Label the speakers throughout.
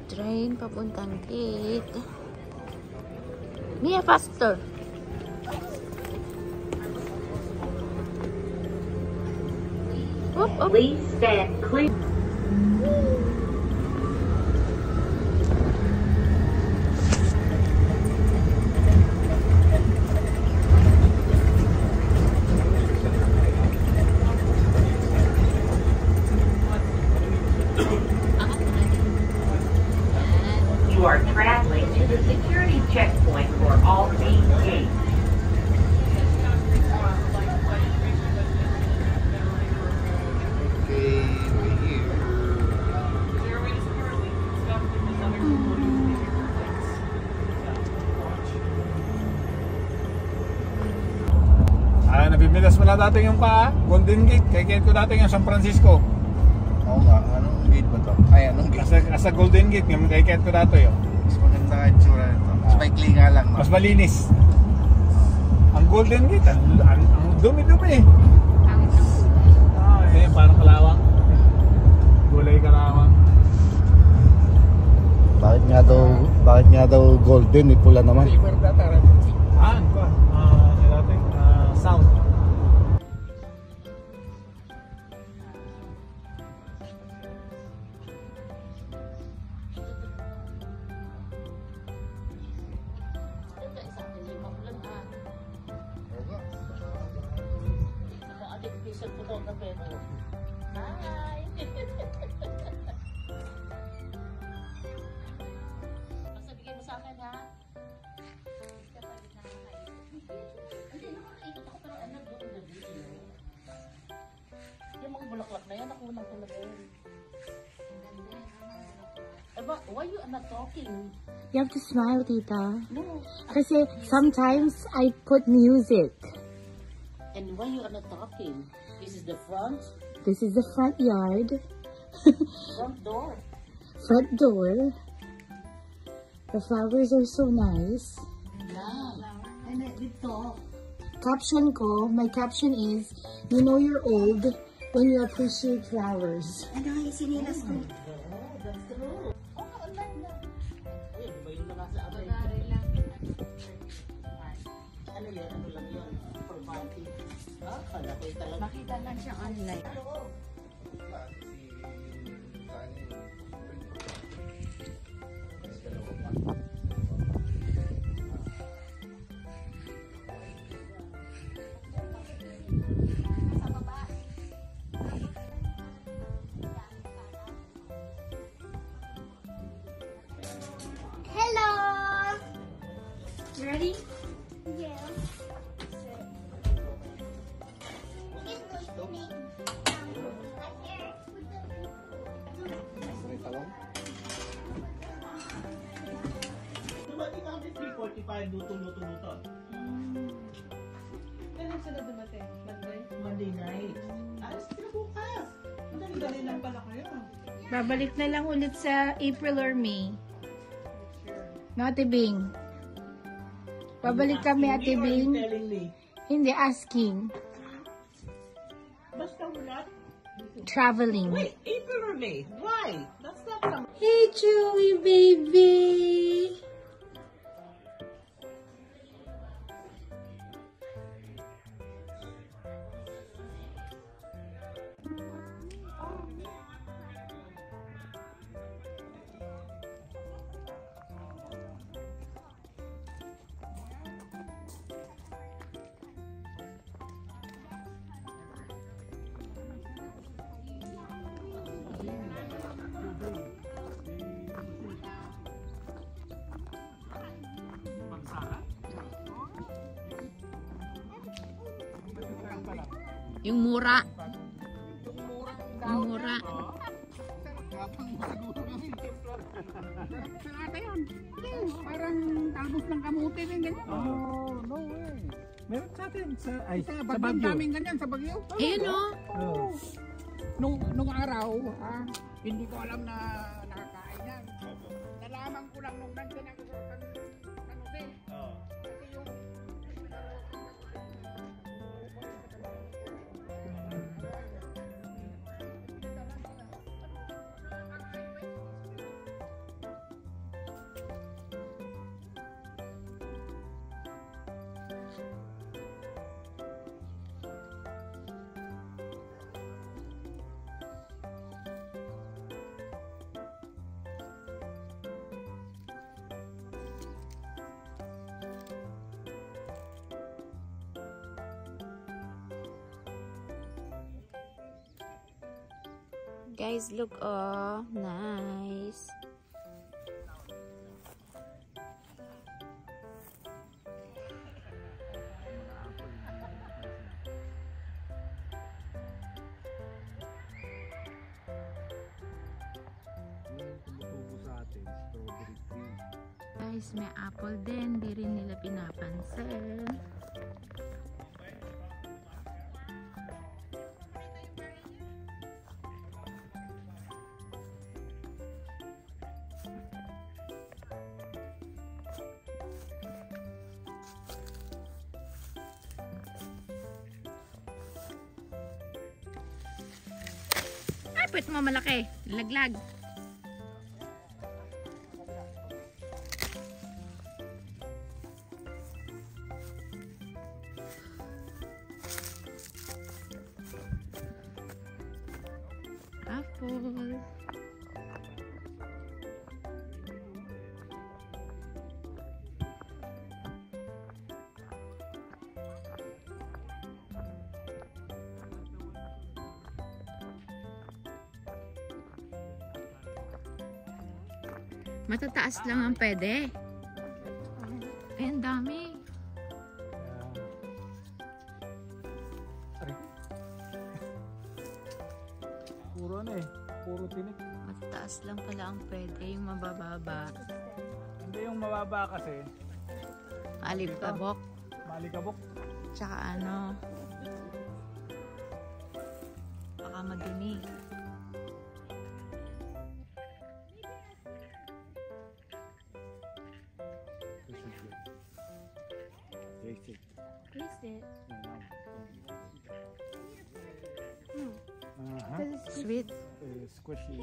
Speaker 1: Train papuntang gate. Mia, faster! Oop, oop.
Speaker 2: Please stand clear. You are traveling to the security checkpoint for all main gates.
Speaker 3: Nabimilas mo na dati yung Golden Gate. Kaya ko dati yung San Francisco.
Speaker 4: Oo nga, anong gate ba to? Ay, anong gate?
Speaker 3: Asa Golden Gate, yung kaya ko dati yun.
Speaker 4: Mas maganda nga yung tsura nito. Mas maikli nga lang. No?
Speaker 3: Mas malinis. Ang Golden Gate, ang dumi-dumi. Parang kalawang. Gulay kalawang.
Speaker 4: Bakit nga daw golden, pula naman?
Speaker 3: Paper data, ano ba? Sound.
Speaker 1: Hi! Basta bigay mo sa akin, ha? Hindi, nakakaikot ako, pero ano, doon na dito. Yung mga bulaklak na yan, nakuha ng talaga yun. Aba, why you are not talking?
Speaker 5: You have to smile, Tita.
Speaker 1: No.
Speaker 5: Kasi sometimes I put music.
Speaker 1: And why you are not talking? This is the front.
Speaker 5: This is the front yard.
Speaker 1: Front door.
Speaker 5: Front door. The flowers are so nice.
Speaker 1: Yeah. And dito.
Speaker 5: Caption ko, my caption is, you know you're old when you appreciate flowers.
Speaker 1: Ano yung sinilas ko? That's true. Online na. Ayun, ba yun na nasa abay? Ano yan? Ano lang yun? For party. Kala ko yung talaga. Makita lang siya online.
Speaker 6: Hello! You ready? Yeah.
Speaker 7: Diba di kami 3:45 luto-luto-luto?
Speaker 8: Kailan sila dumating? Monday?
Speaker 7: Monday night. Alas sila bukas. Madali-dali lang pala kayo.
Speaker 8: Babalik na lang ulit sa April or May. No, Ate Bing? Babalik kami, Ate Bing.
Speaker 7: Telling me.
Speaker 8: Hindi, asking.
Speaker 7: Basta wala.
Speaker 8: Traveling.
Speaker 7: Wait, April or May? Why? That's not some...
Speaker 8: Hey, Chewy baby!
Speaker 1: Yung mura. Yung mura.
Speaker 9: Parang talbos ng kamuti din ganyan.
Speaker 3: Oh, no way. Meron sa atin sa
Speaker 9: Bagyong daming ganyan sa Bagyo.
Speaker 1: Ayun, no?
Speaker 3: Oh.
Speaker 9: Nung araw, hindi ko alam na nakakain yan. Nalaman ko lang nung nandun ako sa San Jose. Kasi yung
Speaker 8: Guys, look, oh, nice. Guys, may apple din, di rin nila pinapansin. Ay, pwet mo malaki. Laglag. Apple. Matataas lang ang pwede. Ay, ang dami.
Speaker 3: Puro ano eh. Puro tinik.
Speaker 8: Matataas lang pala ang pwede, yung mabababa.
Speaker 3: Hindi yung mababa kasi.
Speaker 8: Alikabok.
Speaker 3: Malikabok.
Speaker 8: Tsaka ano. Baka madumi.
Speaker 4: Taste it.
Speaker 6: Taste it.
Speaker 8: Sweet.
Speaker 3: Squishy.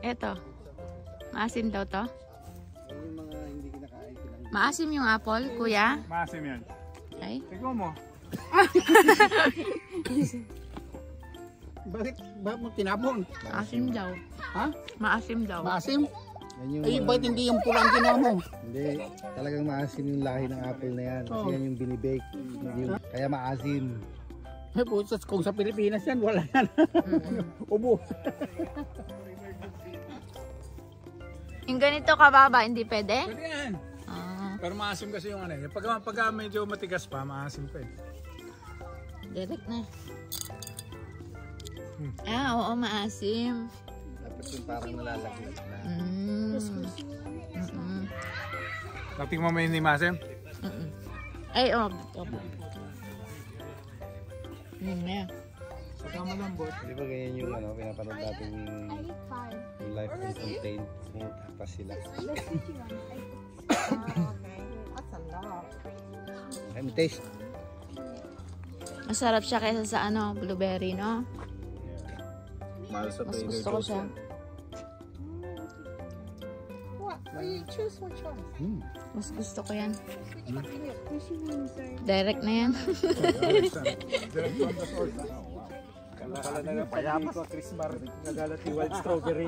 Speaker 8: Eto. Maasim daw to.
Speaker 4: Yung mga hindi kinakain silang
Speaker 8: Maasim yung apple, kuya.
Speaker 3: Maasim yan.
Speaker 8: Ay.
Speaker 3: Ikaw mo.
Speaker 9: Bakit ba mo tinapon?
Speaker 8: Maasim daw.
Speaker 9: Ha?
Speaker 8: Maasim daw.
Speaker 9: Maasim?
Speaker 4: yan yung
Speaker 9: Ay, bakit hindi yung pulang ginawa mo?
Speaker 4: hindi, talagang maasim yung lahi ng apple na yan. Kasi yan yung binibake. Hindi yung, kaya maasim.
Speaker 9: Ay, putas, kung sa Pilipinas yan, wala yan. Ubo.
Speaker 8: Yung ganito kababa, hindi pwede?
Speaker 3: Pwede yan.
Speaker 8: Ah,
Speaker 3: Pero maasim kasi yung ano eh. Pag medyo matigas pa, maasim pa eh.
Speaker 8: direct na. Ah, oo, maasim.
Speaker 4: Tapos yung parang nalalaglag na.
Speaker 3: Nating mo may hindi maasim?
Speaker 8: Ay, oh. Yeah.
Speaker 3: Saka malambot.
Speaker 4: Di ba ganyan yung ano, pinapanood natin
Speaker 6: I ate 5.
Speaker 4: yung life is contained. Pa sila.
Speaker 6: Let's eat you one.
Speaker 7: That's a lot.
Speaker 4: Let me taste.
Speaker 8: Masarap siya kaysa sa ano, blueberry, no?
Speaker 4: Mahal sa
Speaker 8: Mas gusto ko siya.
Speaker 7: What? Well, you choose which one.
Speaker 8: Mas gusto ko yan. Direct na yan.
Speaker 3: Kala na ng payapa ko, Chris Mar. Nagalat yung wild strawberry.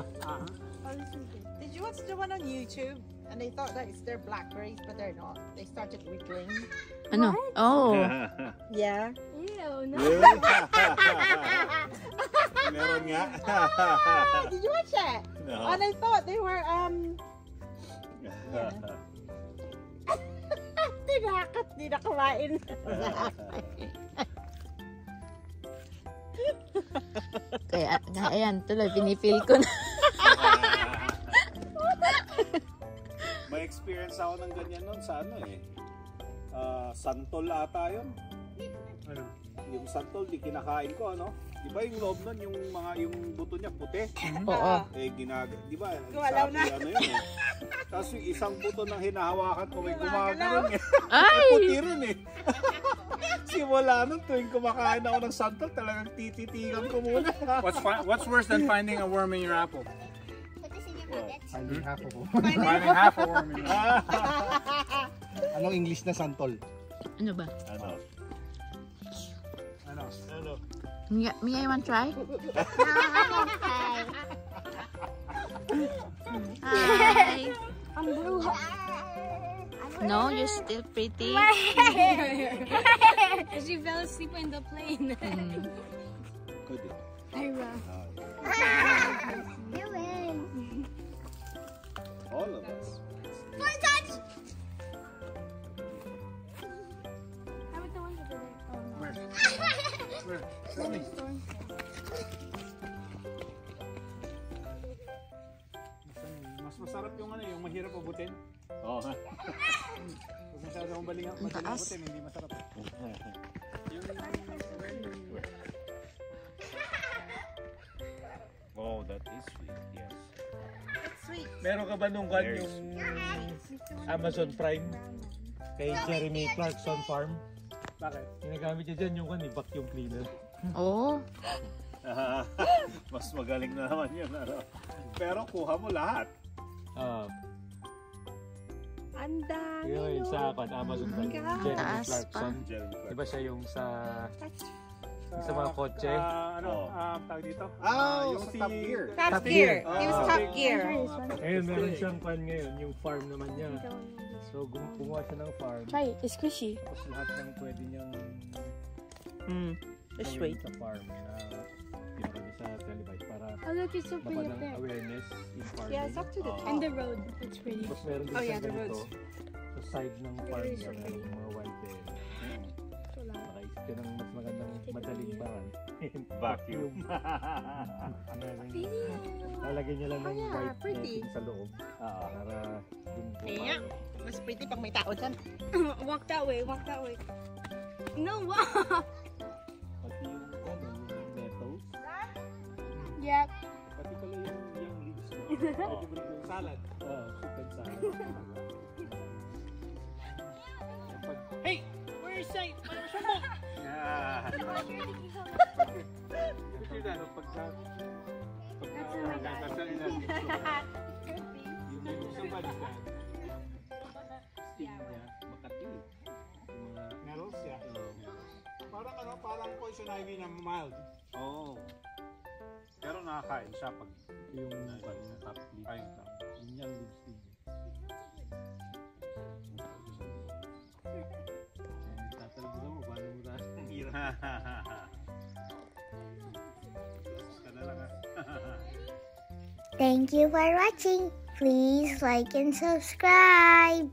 Speaker 7: Did you watch the one on YouTube? And they thought that it's their blackberries, but they're not. They started wiggling.
Speaker 8: Ano? Oh.
Speaker 7: Yeah.
Speaker 6: Ew, no.
Speaker 3: Meron nga.
Speaker 7: Did you watch that?
Speaker 3: No.
Speaker 7: And I thought they were tinakot, di na kumain.
Speaker 8: Kaya, ayan, tuloy, pinipil ko na.
Speaker 10: May experience ako ng ganyan nun sa ano eh. Santol ata yun.
Speaker 3: Ano?
Speaker 10: Yung santol, di kinakain ko ano. Di ba yung loob nun, yung mga yung buto niya puti?
Speaker 8: Oo.
Speaker 10: Eh di ba?
Speaker 7: Gumalaw na.
Speaker 10: Ano yun eh. Tapos yung isang buto ng hinahawakan ko may gumagalaw eh.
Speaker 8: Ay!
Speaker 10: Puti rin eh. Simula nun tuwing kumakain ako ng santol, talagang tititigan ko muna.
Speaker 3: What's worse than finding a worm in your apple?
Speaker 6: Put this in your bucket.
Speaker 4: Finding half of
Speaker 3: Finding half a worm in your apple.
Speaker 4: Anong English na santol?
Speaker 8: Ano ba?
Speaker 10: Ano?
Speaker 3: Ano?
Speaker 8: May I want try?
Speaker 6: Hi.
Speaker 8: Hi!
Speaker 6: I'm blue. I
Speaker 8: No, you're still pretty.
Speaker 6: She fell asleep in the plane.
Speaker 10: Good.
Speaker 6: Ira. You win.
Speaker 10: All of us.
Speaker 6: One touch. How about the ones over there? Oh no.
Speaker 3: Where? Show me. Mas masarap yung ano, yung mahirap abutin.
Speaker 10: Oo.
Speaker 3: Huwag masyadong madaling abutin, hindi masarap.
Speaker 10: Oh, that is sweet. Yes.
Speaker 7: It's sweet.
Speaker 11: Meron ka ba nung kan
Speaker 10: Very
Speaker 11: yung Amazon Prime kay Jeremy Clarkson Farm?
Speaker 3: Bakit?
Speaker 11: Ginagamit niya dyan yung kan, vacuum cleaner.
Speaker 8: Oh.
Speaker 10: Mas magaling na naman yun. Ano? Pero kuha mo lahat.
Speaker 7: Ang dami,
Speaker 11: Yun,
Speaker 7: no?
Speaker 11: sa kan, Amazon Prime.
Speaker 7: God.
Speaker 11: Jeremy
Speaker 8: Taas
Speaker 11: Clarkson.
Speaker 10: Jeremy Clarkson.
Speaker 11: Diba siya yung sa mga kotse?
Speaker 3: Tawag dito?
Speaker 10: Yung sa Top Gear.
Speaker 7: Top Gear. He was Top Gear.
Speaker 11: Ngayon, meron siyang kan ngayon, yung farm naman niya. So, gumawa siya ng farm.
Speaker 6: Try it. It's squishy.
Speaker 11: Tapos lahat ng pwede niyang
Speaker 7: It's
Speaker 11: gawin
Speaker 7: sweet.
Speaker 11: sa farm na pinakita sa Televite para
Speaker 6: Oh look, it's so pretty up
Speaker 11: mapalang
Speaker 6: there.
Speaker 11: awareness in farming.
Speaker 7: Yeah, it's up to the top.
Speaker 6: And the road. It's pretty.
Speaker 11: Tapos meron din
Speaker 7: Oh, yeah,
Speaker 11: siyang
Speaker 7: the
Speaker 11: ganito
Speaker 7: roads.
Speaker 11: sa side ng farm niya, meron yung mga wild berry.
Speaker 6: So loud.
Speaker 11: Nakaisip ka ng mas magandang madaling baran.
Speaker 10: Vacuum.
Speaker 11: Lalagyan niya lang ng
Speaker 7: Oh, yeah,
Speaker 11: white
Speaker 7: pretty.
Speaker 11: netting sa loob. Para dun
Speaker 7: Kaya, mas pretty pag may tao dyan.
Speaker 6: Walk that way. Walk that way. No, walk.
Speaker 11: Pati yung nettles.
Speaker 6: Yep.
Speaker 11: Pati pala yung leaves mo. Pwede mo rin yung salad. Soup and salad.
Speaker 3: Hey! Where is Sai? Ano siya mo? Nettles, yeah. Parang ano, parang poison ivy na mild.
Speaker 10: Oo. Pero nakakain siya pag
Speaker 11: Yung
Speaker 10: top leaf.
Speaker 11: yung young leaves din. Tatalbugan mo, paano mo tayo?
Speaker 6: Thank you for watching. Please like and subscribe.